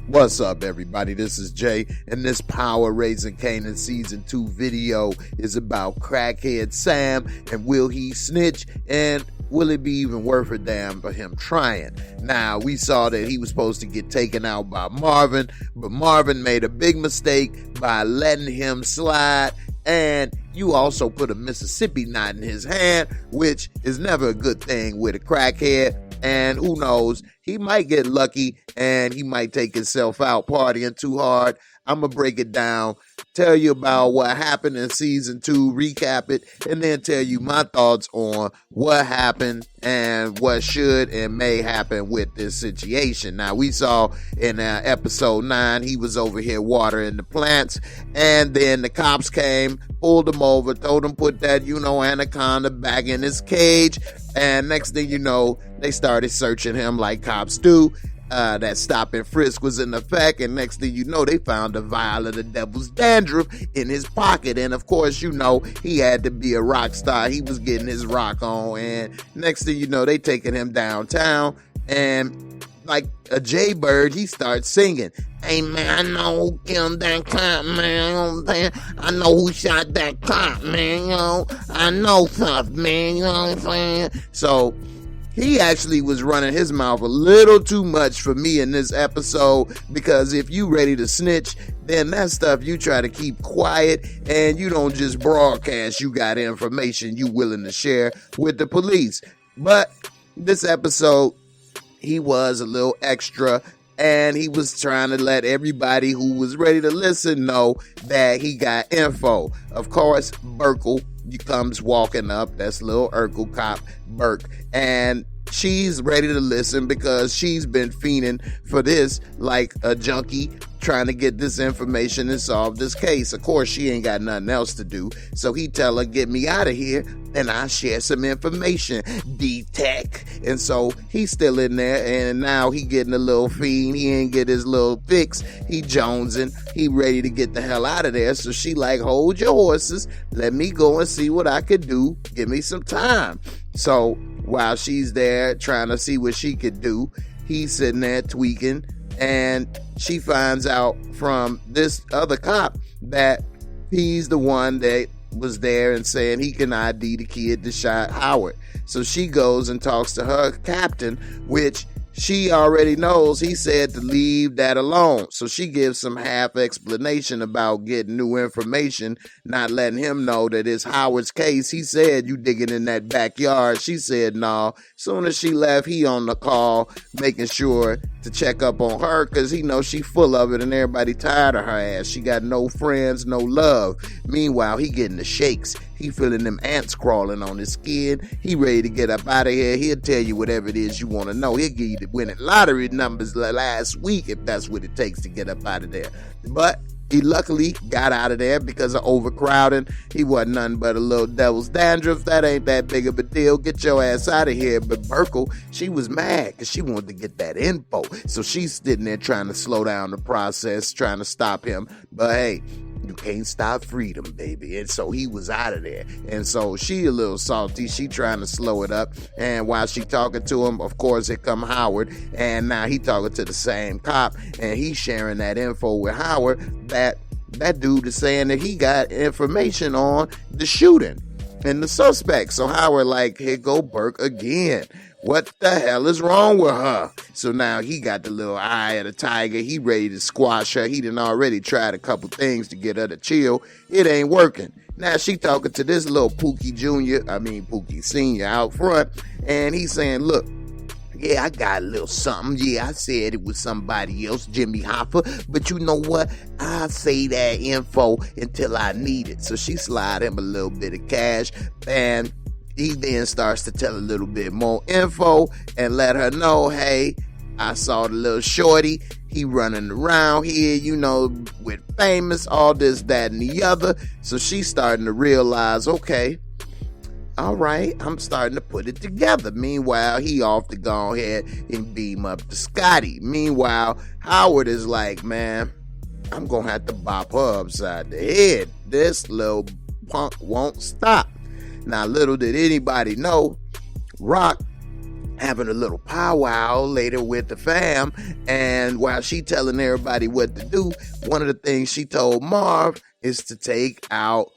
What's up, everybody? This is Jay, and this Power Raising Kanan Season 2 video is about crackhead Sam, and will he snitch, and will it be even worth a damn for him trying? Now, we saw that he was supposed to get taken out by Marvin, but Marvin made a big mistake by letting him slide, and you also put a Mississippi knot in his hand, which is never a good thing with a crackhead. And who knows, he might get lucky and he might take himself out partying too hard. I'm going to break it down, tell you about what happened in season 2, recap it, and then tell you my thoughts on what happened and what should and may happen with this situation. Now, we saw in episode 9, he was over here watering the plants, and then the cops came, pulled him over, told him put that, anaconda back in his cage, and next thing you know, they started searching him like cops do. That stop and frisk was in effect, and next thing you know, they found a vial of the devil's dandruff in his pocket. And of course, he had to be a rock star. He was getting his rock on, and next thing you know, they taking him downtown, and like a jaybird, he starts singing, "Hey man, I know who killed that cop, man, you know what I'm saying? I know who shot that cop, man, I know stuff, man, you know what I'm saying?" So he actually was running his mouth a little too much for me in this episode, because if you ready to snitch, then that stuff you try to keep quiet, and you don't just broadcast you got information you willing to share with the police. But this episode, he was a little extra, and he was trying to let everybody who was ready to listen know that he got info. Of course, Burkle comes walking up, that's little Urkel cop, Burke, and she's ready to listen because she's been fiending for this like a junkie, trying to get this information and solve this case. Of course, she ain't got nothing else to do, so he tell her, get me out of here and I'll share some information, D-Tech. And so he's still in there, and now he getting a little fiend. He ain't get his little fix. He jonesing. He ready to get the hell out of there. So she like, hold your horses. Let me go and see what I could do. Give me some time. So while she's there trying to see what she could do, he's sitting there tweaking, and she finds out from this other cop that he's the one that was there and saying he can ID the kid that shot Howard. So she goes and talks to her captain, which she already knows he said to leave that alone. So she gives some half explanation about getting new information, not letting him know that it's Howard's case. He said, you digging in that backyard. She said, no. Soon as she left, he on the call, making sure to check up on her, because he knows she full of it and everybody tired of her ass. She got no friends, no love. Meanwhile, he getting the shakes. He feeling them ants crawling on his skin. He ready to get up out of here. He'll tell you whatever it is you want to know. He'll give you the winning lottery numbers last week if that's what it takes to get up out of there. But he luckily got out of there because of overcrowding. He wasn't nothing but a little devil's dandruff. That ain't that big of a deal. Get your ass out of here. But Burkle, she was mad because she wanted to get that info. So she's sitting there trying to slow down the process, trying to stop him. But hey, you can't stop freedom, baby. And so he was out of there. And so she a little salty. She trying to slow it up. And while she talking to him, of course, here come Howard. And now he talking to the same cop. And he's sharing that info with Howard that dude is saying that he got information on the shooting and the suspect. So Howard like, here go Burke again. What the hell is wrong with her? So now he got the little eye of the tiger. He ready to squash her. He done already tried a couple things to get her to chill. It ain't working. Now she talking to this little Pookie Senior out front. And he's saying, look, yeah, I got a little something. Yeah, I said it was somebody else, Jimmy Hoffa. But you know what? I'll say that info until I need it. So she slide him a little bit of cash, and he then starts to tell a little bit more info and let her know, hey, I saw the little shorty. He running around here, with famous, all this, that, and the other. So she's starting to realize, okay, all right, I'm starting to put it together. Meanwhile, he off to go ahead and beam up to Scotty. Meanwhile, Howard is like, man, I'm going to have to bop her upside the head. This little punk won't stop. Now, little did anybody know, Rock having a little powwow later with the fam, and while she telling everybody what to do, one of the things she told Marv is to take out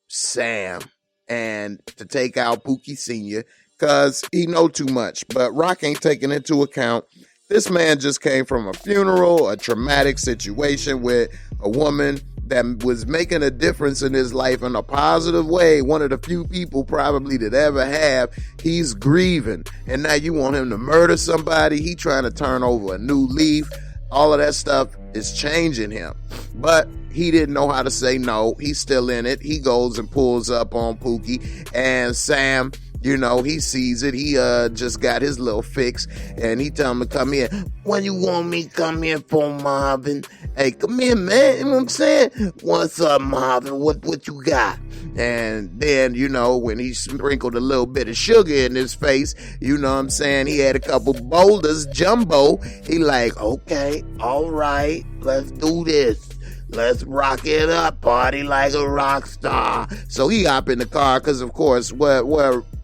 Sam and to take out Pookie Sr. because he know too much. But Rock ain't taking into account this man just came from a funeral, a traumatic situation with a woman that was making a difference in his life in a positive way. One of the few people probably that ever have. He's grieving. And now you want him to murder somebody. He trying to turn over a new leaf. All of that stuff is changing him. But he didn't know how to say no. He's still in it. He goes and pulls up on Pookie. And Sam, you know, he sees it. He just got his little fix, and he tell him to come here. When you want me to come here for, Marvin? Hey, come here, man. You know what I'm saying? What's up, Marvin? What you got? And then, you know, when he sprinkled a little bit of sugar in his face, you know what I'm saying? He had a couple boulders, jumbo. He like, okay, all right, let's do this. Let's rock it up, party like a rock star. So he hop in the car because, of course, where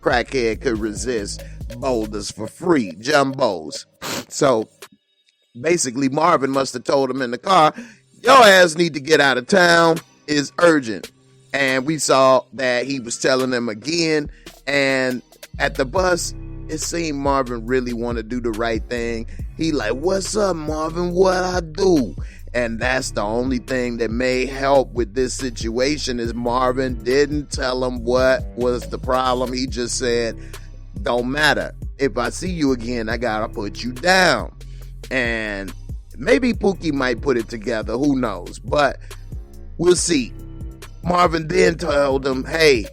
crackhead could resist boulders for free, jumbos. So basically, Marvin must have told him in the car, your ass need to get out of town. It's urgent. And we saw that he was telling them again. And at the bus, it seemed Marvin really want to do the right thing. He like, what's up, Marvin? What I do? And that's the only thing that may help with this situation is Marvin didn't tell him what was the problem. He just said, don't matter. If I see you again, I gotta put you down. And maybe Pookie might put it together. Who knows? But we'll see. Marvin then told him, hey,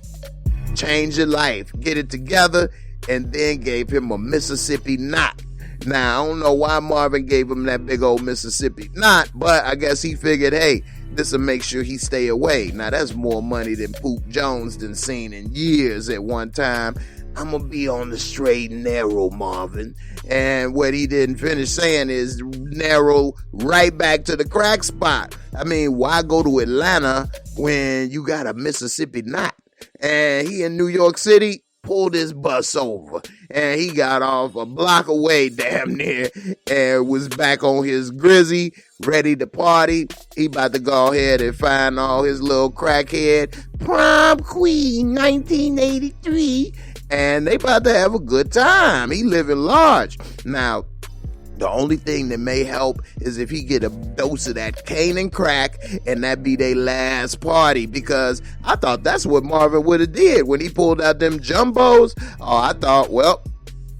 change your life. Get it together. And then gave him a Mississippi knot. Now, I don't know why Marvin gave him that big old Mississippi knot, but I guess he figured, hey, this will make sure he stay away. Now, that's more money than Poop Jones done seen in years at one time. I'm going to be on the straight and narrow, Marvin. And what he didn't finish saying is narrow right back to the crack spot. I mean, why go to Atlanta when you got a Mississippi knot? And he in New York City, pulled his bus over, and he got off a block away damn near and was back on his grizzy, ready to party. He about to go ahead and find all his little crackhead prom queen 1983, and they about to have a good time. He living large. Now, the only thing that may help is if he get a dose of that Kanan crack and that be their last party, because I thought that's what Marvin would have did when he pulled out them jumbos. Oh, I thought, well,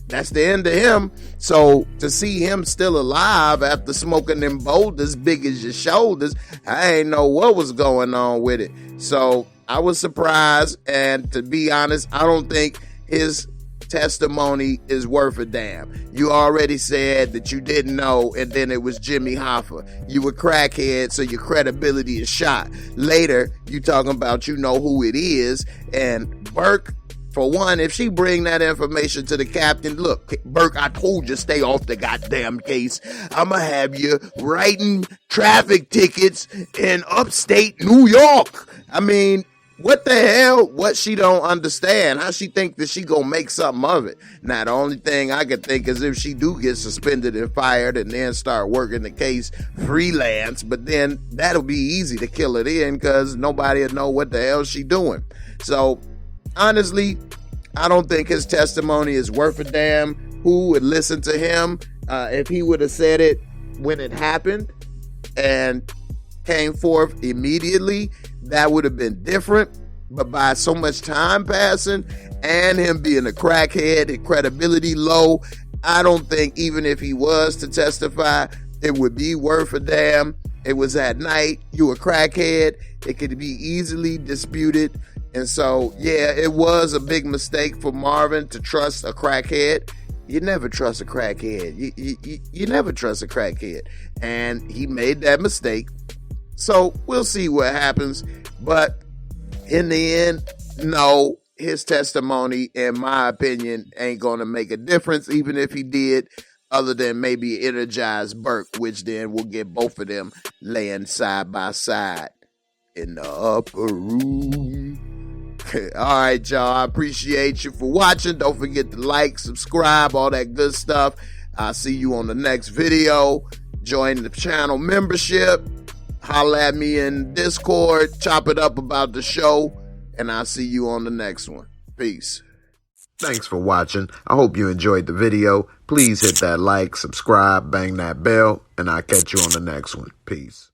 that's the end of him. So to see him still alive after smoking them boulders big as your shoulders, I ain't know what was going on with it. So I was surprised, and to be honest, I don't think his testimony is worth a damn. You already said that you didn't know, and then it was Jimmy Hoffa. You were crackhead, so your credibility is shot. Later, you talking about you know who it is, and Burke, for one, if she bring that information to the captain, look, Burke, I told you stay off the goddamn case. I'ma have you writing traffic tickets in upstate New York. I mean, what the hell? What she don't understand? How she think that she gonna make something of it? Now, the only thing I could think is if she do get suspended and fired and then start working the case freelance, but then that'll be easy to kill it in because nobody will know what the hell she doing. So, honestly, I don't think his testimony is worth a damn. Who would listen to him if he would have said it when it happened and came forth immediately? That would have been different, but by so much time passing and him being a crackhead and credibility low, I don't think even if he was to testify, it would be worth a damn. It was at night, you a crackhead, it could be easily disputed. And so, yeah, it was a big mistake for Marvin to trust a crackhead. You never trust a crackhead. You never trust a crackhead. And he made that mistake. So we'll see what happens. But in the end, no, his testimony, in my opinion, ain't going to make a difference, even if he did, other than maybe energize Burke, which then will get both of them laying side by side in the upper room. All right, y'all. I appreciate you for watching. Don't forget to like, subscribe, all that good stuff. I'll see you on the next video. Join the channel membership. Holla at me in Discord. Chop it up about the show. And I'll see you on the next one. Peace. Thanks for watching. I hope you enjoyed the video. Please hit that like, subscribe, bang that bell, and I'll catch you on the next one. Peace.